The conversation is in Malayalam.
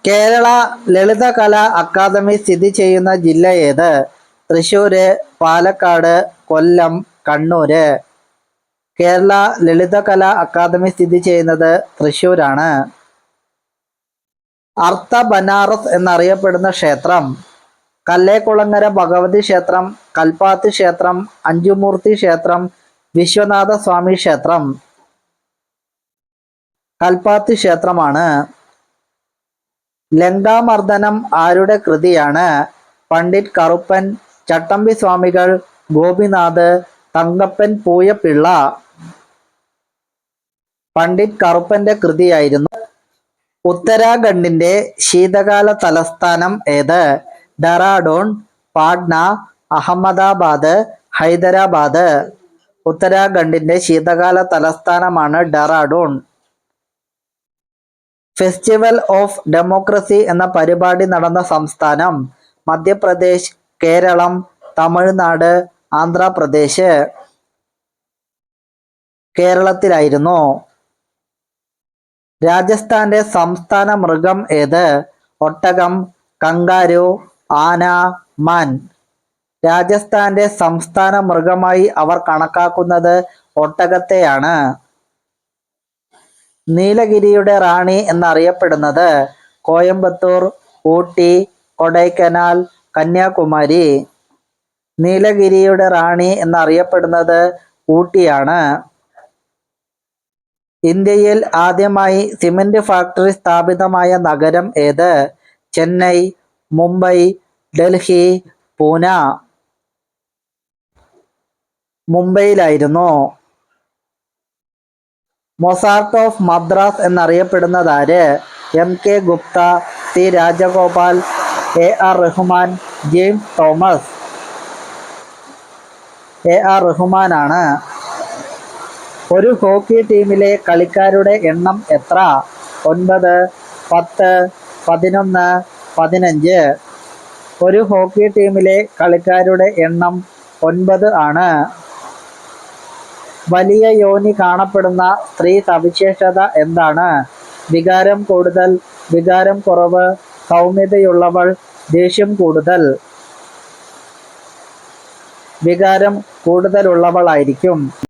കേരള ലളിതകലാ അക്കാദമി സ്ഥിതി ചെയ്യുന്ന ജില്ല ഏത്? തൃശ്ശൂര്, പാലക്കാട്, കൊല്ലം, കണ്ണൂര്. കേരള ലളിതകലാ അക്കാദമി സ്ഥിതി ചെയ്യുന്നത് തൃശ്ശൂരാണ്. അർത്ത ബനാറസ് എന്നറിയപ്പെടുന്ന ക്ഷേത്രം? കല്ലേക്കുളങ്ങര ഭഗവതി ക്ഷേത്രം, കൽപ്പാത്തി ക്ഷേത്രം, അഞ്ചുമൂർത്തി ക്ഷേത്രം, വിശ്വനാഥ സ്വാമി ക്ഷേത്രം. കൽപ്പാത്തി ക്ഷേത്രമാണ്. ലങ്കാമർദ്ദനം ആരുടെ കൃതിയാണ്? പണ്ഡിറ്റ് കറുപ്പൻ, ചട്ടമ്പി സ്വാമികൾ, ഗോപിനാഥ്, തങ്കപ്പൻ പൂയപ്പിള്ള. പണ്ഡിറ്റ് കറുപ്പന്റെ കൃതിയായിരുന്നു. ഉത്തരാഖണ്ഡിന്റെ ശീതകാല തലസ്ഥാനം ഏത്? ഡെറാഡൂൺ, പാട്ന, അഹമ്മദാബാദ്, ഹൈദരാബാദ്. ഉത്തരാഖണ്ഡിന്റെ ശീതകാല തലസ്ഥാനമാണ് ഡെറാഡൂൺ. ഫെസ്റ്റിവൽ ഓഫ് ഡെമോക്രസി എന്ന പരിപാടി നടന്ന സംസ്ഥാനം? മധ്യപ്രദേശ്, കേരളം, തമിഴ്നാട്, ആന്ധ്രാപ്രദേശ്. കേരളത്തിലായിരുന്നു. രാജസ്ഥാന്റെ സംസ്ഥാന മൃഗം ഏത്? ഒട്ടകം, കങ്കാരു, ആന, മാൻ. രാജസ്ഥാന്റെ സംസ്ഥാന മൃഗമായി അവർ കണക്കാക്കുന്നത് ഒട്ടകത്തെയാണ്. നീലഗിരിയുടെ റാണി എന്നറിയപ്പെടുന്നത്? കോയമ്പത്തൂർ, ഊട്ടി, കൊടൈക്കനാൽ, കന്യാകുമാരി. നീലഗിരിയുടെ റാണി എന്നറിയപ്പെടുന്നത് ഊട്ടിയാണ്. ഇന്ത്യയിൽ ആദ്യമായി സിമന്റ് ഫാക്ടറി സ്ഥാപിതമായ നഗരം ഏത്? ചെന്നൈ, മുംബൈ, ഡൽഹി, പൂന. മുംബൈയിലായിരുന്നു. മൊസാർട്ട് ഓഫ് മദ്രാസ് എന്നറിയപ്പെടുന്നതാര്? M K Gupta, C Rajagopal, A R Rahman, James Thomas. A R റഹ്മാനാണ്. ഒരു ഹോക്കി ടീമിലെ കളിക്കാരുടെ എണ്ണം എത്ര? 9, 10, 11, 15. ഒരു ഹോക്കി ടീമിലെ കളിക്കാരുടെ എണ്ണം 9 ആണ്. വലിയ യോനി കാണപ്പെടുന്ന സ്ത്രീ സവിശേഷത എന്താണ്? വികാരം കൂടുതൽ, വികാരം കുറവ്, സൗമ്യതയുള്ളവൾ, ദേഷ്യം കൂടുതൽ. വികാരം കൂടുതലുള്ളവളായിരിക്കും.